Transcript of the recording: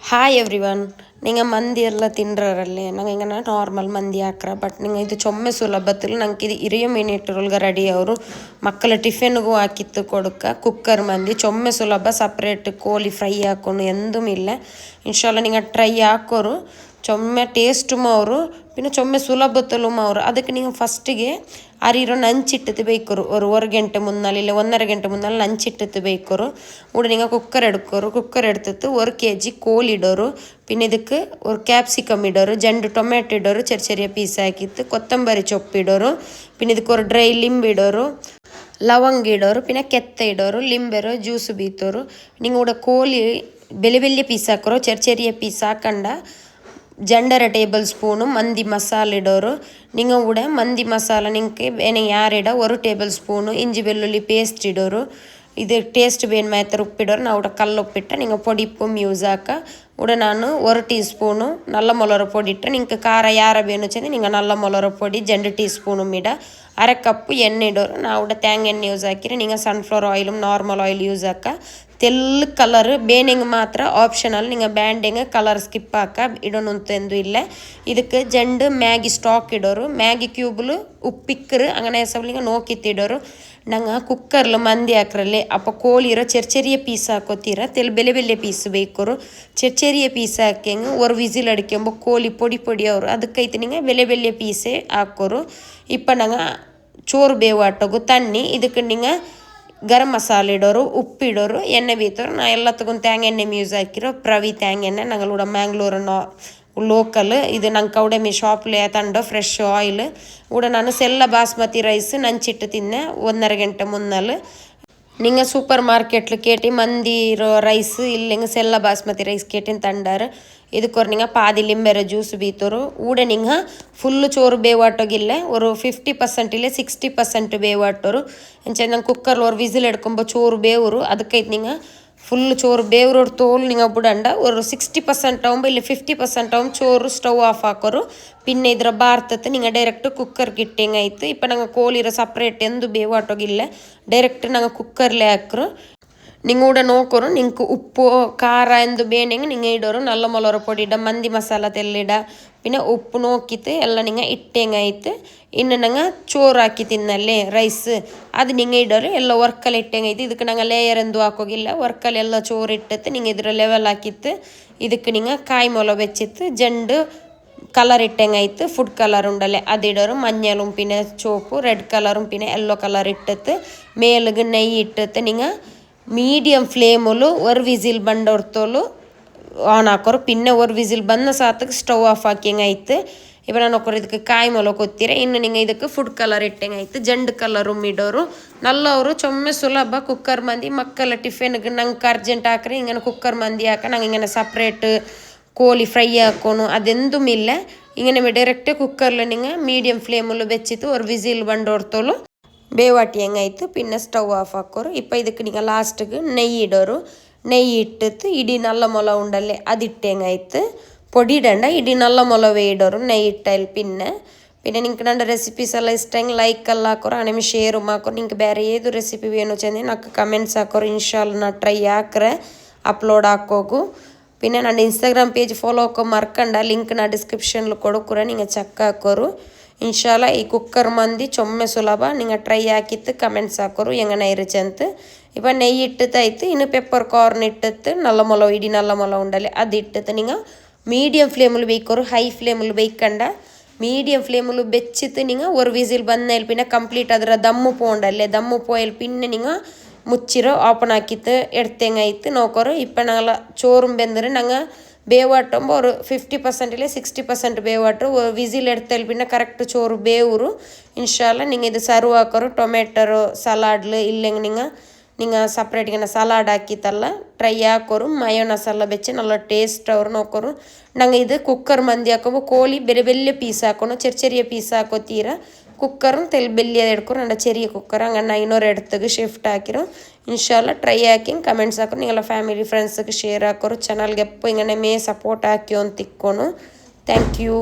Hi everyone. நீங்கள் ಮಂದಿ ಎಲ್ಲ ತಿಂದ್ರಲ್ಲೇ ನಂಗೆ ಹಿಂಗೆ ನಾರ್ಮಲ್ ಮಂದಿ ಹಾಕ್ರ ಬಟ್ ನಿಂಗೆ ಇದು ಚೊಮ್ಮೆ ಸುಲಭത്തിൽ ನಂಗೆ ಇದು 20 ಮಿನಿಟ್ರೊಳಗೆ ರೆಡಿ ಅವರು ಮಕ್ಕಳ ಟಿಫಿನ್ಗೂ ಹಾಕಿತ್ತು ಕೊಡಕ್ಕೆ ಕುಕ್ಕರ್ ಮಂದಿ ಚೊಮ್ಮೆ ಸುಲಭ ಸಪ್ರೇಟ್ ಕೋಳಿ ಫ್ರೈ ಹಾಕೊಂಡು ಎಂದೂ ಇಲ್ಲ ಇನ್ಶಾಲ್ಲ നിങ്ങൾ ಟ್ರೈ ಹಾಕೋರು ಚೊಮ್ಮೆ ಟೇಸ್ಟ್ ಅವರು പിന്നെ ചൊമ്മ സുലഭത്തിലും ಅವರು ಅದಕ್ಕೆ ನೀವು ಫಸ್ಟಿಗೆ ಅರಿರೋ ನಂಚಿಟ್ಟದು ಬೇಕರು ஒரு ಗಂಟೆ ಮುನ್ನಾಲ್ ಇಲ್ಲ 1.5 ಗಂಟೆ ಮುನ್ನಾಲ್ ನಂಚಿಟ್ಟದು ಬೇಕರು ಉടനെ നിങ്ങൾ കുക്കർ എടുക്കರು കുക്കർ എടുത്തിട്ട് 1 kg കോഴി ഇടರು പിന്നെ ಇದಕ್ಕೆ ഒരു ಕ್ಯಾಪ್ಸಿಕಮ್ ಇಡರು 2 ಟೊಮೆಟೊ ಇಡರು ചെറിയ ಪೀಸ್ ಹಾಕಿತ್ತು ಕೊತ್ತಂಬರಿ ಚೊಪ್ಪು ಇಡರು പിന്നെ ಇದಕ್ಕೆ ഒരു ಡ್ರೈ ಲಿಂಬೆ ಇಡರು ಲವಂಗ ಇಡರು പിന്നെ ಕೆತ್ತ ಇಡರು ಲಿಂಬೆರು ಜ್ಯೂಸ್ ಬೀತರು ನೀವು ಕೂಡ ಕೋಳಿ ಬೆಲೆ ಪೀಸ್ ಹಾಕರು ചെറിയ ಪೀಸ್ ಹಾಕಂಡ 2.5 ಟೇಬಲ್ ಸ್ಪೂನು ಮಂದಿ ಮಸಾಲೆ ಇಡೋರು ನೀವು ಕೂಡ ಮಂದಿ ಮಸಾಲ ನಿಂಗೆ ಬೇನೆ ಯಾರಿಡ 1 ಟೇಬಲ್ ಸ್ಪೂನು ಇಂಜಿ ಬೆಳ್ಳುಳ್ಳಿ ಪೇಸ್ಟ್ ಇಡೋರು ಇದು ಟೇಸ್ಟ್ ಬೇನ್ ಮಾತ್ರ ಉಪ್ಪಿಡೋರು ನಾವು ಕೂಡ ಕಲ್ಲು ಉಪ್ಪಿಟ್ಟ ನೀವು ಪೊಡಿ ಉಪ್ಪು ಯೂಸ್ ಹಾಕ ಕೂಡ ನಾನು 1 ಟೀ ಸ್ಪೂನು ನಲ್ಲ ಮೊಲರ ಪೊಡಿ ಇಟ್ಟ ನಿಂಗೆ ಖಾರ ಯಾರ ಬೇನು ಚೆಂದ ನಿಂಗೆ ನಲ್ಲ ಮೊಲರ ಪೊಡಿ 2 ಟೀ ಸ್ಪೂನು ಮಿಡ ಅரை ಕಪ್ಪು ಎಣ್ಣೆ ಇಡೋರು ನಾವು ಕೂಡ ತೇಂಗ ಎಣ್ಣೆ ಯೂಸ್ ಹಾಕಿರಿ ನಿಂಗೆ sunflower oil normal oil use ಹಾಕ ತೆಲ್ಲ ಕಲರ್ ಬೇನೆಂಗೆ ಮಾತ್ರ ಆಪ್ಷನಲ್ ನಿಂಗೆ ಬ್ಯಾಂಡೆಂಗೆ ಕಲರ್ ಸ್ಕಿಪ್ ಹಾಕ ಇಡೋಣಂತೆಂದು ಇಲ್ಲ ಇದಕ್ಕೆ ಜಂಡು ಮ್ಯಾಗಿ ಸ್ಟಾಕ್ ಇಡೋರು ಮ್ಯಾಗಿ ಕ್ಯೂಬ್ಲು ಉಪ್ಪಿಕ್ಕರು അങ്ങനെ ಸವಲಿಂಗ നോക്കിത്തിടೋರು ನಂಗೆ ಕುಕ್ಕರ್ಲು ಮಂದಿ ಹಾಕ್ರಲ್ಲಿ ಅಪ್ಪ ಕೋಳಿ ಇರೋ ചെറിയ ಪೀಸ್ ಹಾಕೋತೀರ ತೆಲ್ ಬೆಲೆ ಪೀಸ್ ಬೇಕರು ചെറിയ ಪೀಸ್ ಹಾಕ್ಯಂಗೆ 1 ವಿಸಿಲ್ ಅಡಿಕೆಂಬ ಕೋಳಿ ಪೊಡಿ ಅವರು ಅದಕ್ಕೈತೆ ನಿಂಗೆ ಬೆಲೆ ಪೀಸೇ ಹಾಕೋರು ಇಪ್ಪ ನಂಗೆ ಚೋರು ಬೇವಾಟಗು ತಣ್ಣಿ ಇದಕ್ಕೆ ನಿಂಗೆ ಗರಂ ಮಸಾಲೆ ಇಡೋರು ಉಪ್ಪಿಡೋರು ಎಣ್ಣೆ ಬೀತರು ನಾ ಎಲ್ಲ ತಗೊಂಡು ತೇಂಗ ಎಣ್ಣೆ ಯೂಸ್ ಹಾಕಿರೋ ಪ್ರವಿ ತೇಂಗ ಎಣ್ಣೆ ನಂಗಲೂಡ ಮ್ಯಾಂಗ್ಳೂರು ಲೋಕಲ್ ಇದು ನಂಗೆ ಕೌಡೆ ಮೀ ಶಾಪ್ಲೆ ತಂಡೋ ಫ್ರೆಶ್ ಆಯಿಲ್ ಕೂಡ ನಾನು ಸೆಲ್ಲ ಬಾಸ್ಮತಿ ರೈಸ್ ನಂಚಿಟ್ಟು ತಿನ್ನೆ 1.5 ಗಂಟೆ ಮುನ್ನಾಲ್ ನಿಂಗೆ ಸೂಪರ್ ಮಾರ್ಕೆಟ್ಲು ಕೇಟಿ ಮಂದಿ ಇರೋ ರೈಸ್ ಇಲ್ಲಿಂಗೆ ಸೆಲ್ಲ ಬಾಸ್ಮತಿ ರೈಸ್ ಕೇಟಿನ ತಂಡಾರು ಇದಕ್ಕೋರು ನಿಂಗೆ ಪಾದಿ ಲಿಂಬೆರ ಜ್ಯೂಸ್ ಬೀತರು ಊಡ ನಿಂಗೆ ಫುಲ್ಲು ಚೋರು ಬೇವಾಟೋಗಿಲ್ಲ ஒரு 50% ಇಲ್ಲ 60% ಬೇವಾಟೋರು ಎಂಚೆ ನಂಗೆ ಕುಕ್ಕರ್ಲು 1 ವಿಸಿಲ್ ಎಡ್ಕೊಂಬ ಚೋರು ಬೇವರು ಅದಕ್ಕೈತೆ ನಿಂಗೆ ಫುಲ್ ಚೋರು ಬೇವ್ರೋಡು ತೋಲ್ ನಿಂಗೆ ಬಿಡಂಡ ஒரு 60% ಆಗುമ്പോൾ ಇಲ್ಲಿ 50% ಆಗುമ്പോൾ ಚೋರು ಸ್ಟವ್ ಆಫ್ ಹಾಕೋರು പിന്നെ ಇದರ ಬಾರ್ತತ್ತೆ ನಿಂಗೆ ಡೈರೆಕ್ಟ್ ಕುಕ್ಕರ್ಗೆ ಇಟ್ಟಂಗಾಯ್ತು ಇಪ್ಪ ನಂಗೆ ಕೋಳಿರ ಸಪ್ರೇಟ್ ಎಂದು ಬೇವಾಟೋಗಿಲ್ಲ ಡೈರೆಕ್ಟ್ ನಂಗೆ ಕುಕ್ಕರ್ಲೆ ಹಾಕ್ರು നിങ്ങൾ കൂടെ നോക്കറും നിങ്ങൾക്ക് ഉപ്പ് കാര എന്ത് വേണമെങ്കിൽ നിങ്ങൾ ഇടറും നല്ല മുളക് പൊടി ഇടാം മന്തി മസാല തെല്ലിടാം പിന്നെ ഉപ്പ് നോക്കിയിട്ട് എല്ലാം നിങ്ങൾ ഇട്ടേങ്ങായിട്ട് ഇന്ന് ഞങ്ങൾ ചോറാക്കി തിന്നല്ലേ റൈസ് അത് നിങ്ങൾ ഇടറും എല്ലാം വർക്കല ഇട്ടേങ്ങായിട്ട് ಇದಕ್ಕೆ ഞങ്ങൾ ಲೇಯರ್ ಎಂದು ಹಾಕೋಗಿಲ್ಲ ವರ್ಕಲ್ ಎಲ್ಲ ചോറ് ഇട്ടിട്ട് നിങ്ങൾ ಇದರ ಲೆವೆಲ್ ಹಾಕಿತ್ತು ಇದಕ್ಕೆ നിങ്ങൾ ಕಾಯಿ ಮೊಲ വെച്ചിട്ട് ಜಂಡು കളർ ഇട്ടേങ്ങായിട്ട് ഫുഡ് കളർ ഉണ്ടല്ലേ അതിടറും മഞ്ഞളും പിന്നെ ചുവപ്പ് റെഡ് കളറും പിന്നെ യെല്ലോ കളർ ഇട്ടിട്ട് മേലുക്ക് നെയ്യ് ഇട്ടിട്ട് നിങ്ങൾ ಮೀಡಿಯಮ್ ಫ್ಲೇಮಲು 1 ವಿಸಿಲ್ ಬಂಡೋರ್ತೋಲು ಆನ್ ಹಾಕೋರು പിന്നെ 1 ವಿಸಿಲ್ ಬಂದ ಸಾತಕ್ಕೆ ಸ್ಟವ್ ಆಫ್ ಹಾಕಿಂಗಾಯ್ತು ಇವಾಗ ನಾನು ಹಾಕೋರು ಇದಕ್ಕೆ ಕಾಯಿ ಮೊಲ ಕೊತ್ತೀರ ಇನ್ನು ನಿಂಗೆ ಇದಕ್ಕೆ ಫುಡ್ ಕಲರ್ ಇಟ್ಟಂಗಾಯ್ತು ಜಂಡು ಕಲರು ಇಡೋರು ನಲ್ಲವರು ಚೊಮ್ಮೆ ಸುಲಭ ಕುಕ್ಕರ್ ಮಂದಿ ಮಕ್ಕಳ ಟಿಫಿನ್ಗೆ ನಂಗೆ ಅರ್ಜೆಂಟ್ ಹಾಕ್ರಿ ಹಿಂಗೆ ಕುಕ್ಕರ್ ಮಂದಿ ಹಾಕ ನಂಗೆ ಹಿಂಗೆ ಸಪ್ರೇಟ್ ಕೋಳಿ ಫ್ರೈ ಹಾಕೋನು ಅದೆಂದೂ ಇಲ್ಲ ಹಿಂಗೆ ಡೈರೆಕ್ಟ್ ಕುಕ್ಕರ್ಲು ನಿಂಗೆ ಮೀಡಿಯಮ್ ಫ್ಲೇಮಲು ಬೆಚ್ಚಿತ್ತು 1 ವಿಸಿಲ್ ಬಂಡೋರ್ತೋಲು ಬೇವಾಟಿ ಹೆಂಗಾಯ್ತು പിന്നെ ಸ್ಟವ್ ಆಫ್ ಹಾಕೋರು ಇಪ್ಪ ಇದಕ್ಕೆ ನೀವು ಲಾಸ್ಟಿಗೆ ನೆಯ್ಯಿ ಇಡೋರು ನೆಯ್ಯಿ ಇಟ್ಟಿತ್ತು ಇಡೀ ನಲ್ಲ ಮೊಲ ಉಂಡಲ್ಲೇ ಅದಿಟ್ಟು ಹೆಂಗಾಯ್ತು പൊടി ഇടണ്ട ഇടി നല്ല മുളവേ ഇടറും നെയ്യ് ഇട്ടാൽ പിന്നെ നിങ്ങൾക്ക് ನನ್ನ ರೆಸಿಪೀಸ್ ಎಲ್ಲ ಇಷ್ಟಂಗೆ ಲೈಕ್ ಎಲ್ಲ ಹಾಕೋರು ಆಮೇಲೆ ಶೇರು ಹಾಕೋರು ನಿಂಗೆ ಬೇರೆ ಏದು ರೆಸಿಪಿ ವೇಣು ಚೆಂದ నాకు ಕಮೆಂಟ್ಸ್ ಹಾಕೋರು ಇನ್ಶಾಲ್ಲ ನಾ ಟ್ರೈ ಹಾಕ್ರೆ ಅಪ್ಲೋಡ್ ಹಾಕೋಗು പിന്നെ ನನ್ನ ಇನ್ಸ್ಟಾಗ್ರಾಮ್ ಪೇಜ್ ಫಾಲೋ ಹಾಕೋ ಮರ್ಕಂಡ ಲಿಂಕ್ ನಾ ಡಿಸ್ಕ್ರಿಪ್ಷನ್ಲು ಕೊಡೋಕೂರ ನಿಂಗೆ ಚೆಕ್ ಹಾಕೋರು ಇನ್ಶಾಲ್ಲ ಈ ಕುಕ್ಕರ್ ಮಂದಿ ಚೊಮ್ಮೆ ಸುಲಭ ನಿಂಗೆ ಟ್ರೈ ಹಾಕಿತ್ತು ಕಮೆಂಟ್ಸ್ ಹಾಕೋರು ಹೆಂಗನ ಇರುಚಂತ ಇಪ್ಪ ನೆಯ್ಯಿ ಇಟ್ಟತಾಯ್ತು ಇನ್ನು ಪೆಪ್ಪರ್ ಕಾರ್ನ್ ಇಟ್ಟತ್ತು ನಲ್ಲ ಮೊಲ ಇಡೀ ನಲ್ಲ ಮೊಲ ಉಂಡಲ್ಲಿ ಅದು ಇಟ್ಟತ್ತು ನಿಂಗೆ ಮೀಡಿಯಮ್ ಫ್ಲೇಮಲ್ಲಿ ಬೇಕೋರು ಹೈ ಫ್ಲೇಮಲ್ಲಿ ಬೇಯ್ಕಂಡ ಮೀಡಿಯಮ್ ಫ್ಲೇಮಲ್ಲಿ ಬೆಚ್ಚಿತ್ತು ನಿಂಗೆ 1 ವಿಸಿಲ್ ಬಂದ പിന്നെ ಕಂಪ್ಲೀಟ್ ಅದರ ದಮ್ಮು ಪೋಂಡಲ್ಲೇ ದಮ್ಮು ಪೋಯಲ್ പിന്നെ ನಿಂಗೆ ಮುಚ್ಚಿರೋ ಓಪನ್ ಹಾಕಿತ್ತು ಎಡ್ತೆಂಗಾಯ್ತು ನೋಕೋರು ಇಪ್ಪ ನಂಗೆಲ್ಲ ಚೋರು ಬೆಂದರೆ ನಂಗೆ ಬೇವಾಟಂಬ ஒரு 50% இல்லை 60% ಬೇವಾಟು ವಿಸಿಲ್ ಎಡ್ತಲ್ പിന്നെ ಕರೆಕ್ಟ್ ಚೋರು ಬೇವರು ಇನ್ಶಾಲ್ಲ ನಿಂಗೆ ಇದು ಸರ್ವ್ ಹಾಕೋರು ಟೊಮೆಟೊ ಸಲಾಡ್ಲು ಇಲ್ಲೆಂಗೆ നിങ്ങൾ സെപ്പറേറ്റ് ഇങ്ങനെ സലാഡ് ആക്കിയിട്ടല്ല ട്രൈ ആക്കോറും മയോണസ് എല്ലാം വെച്ച് നല്ല ടേസ്റ്റ് അവർ നോക്കോറും ഞങ്ങൾ ഇത് കുക്കർ മന്തി ആക്കുമ്പോൾ കോഴി വലിയ പീസ് ആക്കണം ചെറിയ പീസ് ആക്കോ തീര കുക്കറും വലിയ എടുക്കും രണ്ട് ചെറിയ കുക്കർ അങ്ങനെ ಇನ್ನೂರು എടുത്തേക്ക് ഷിഫ്റ്റ് ആക്കിരും ഇൻഷാല്ല ട്രൈ ആക്കി കമൻറ്റ്സ് ആക്കും നിങ്ങളുടെ ഫാമിലി ഫ്രണ്ട്സൊക്കെ ഷെയർ ആക്കോറും ചാനಲ್ಗೆ ಎಪ್ಪು ഇങ്ങനെ മേ സപ്പോർട്ട് ആക്കിയോ തിക്കോണു താങ്ക് യു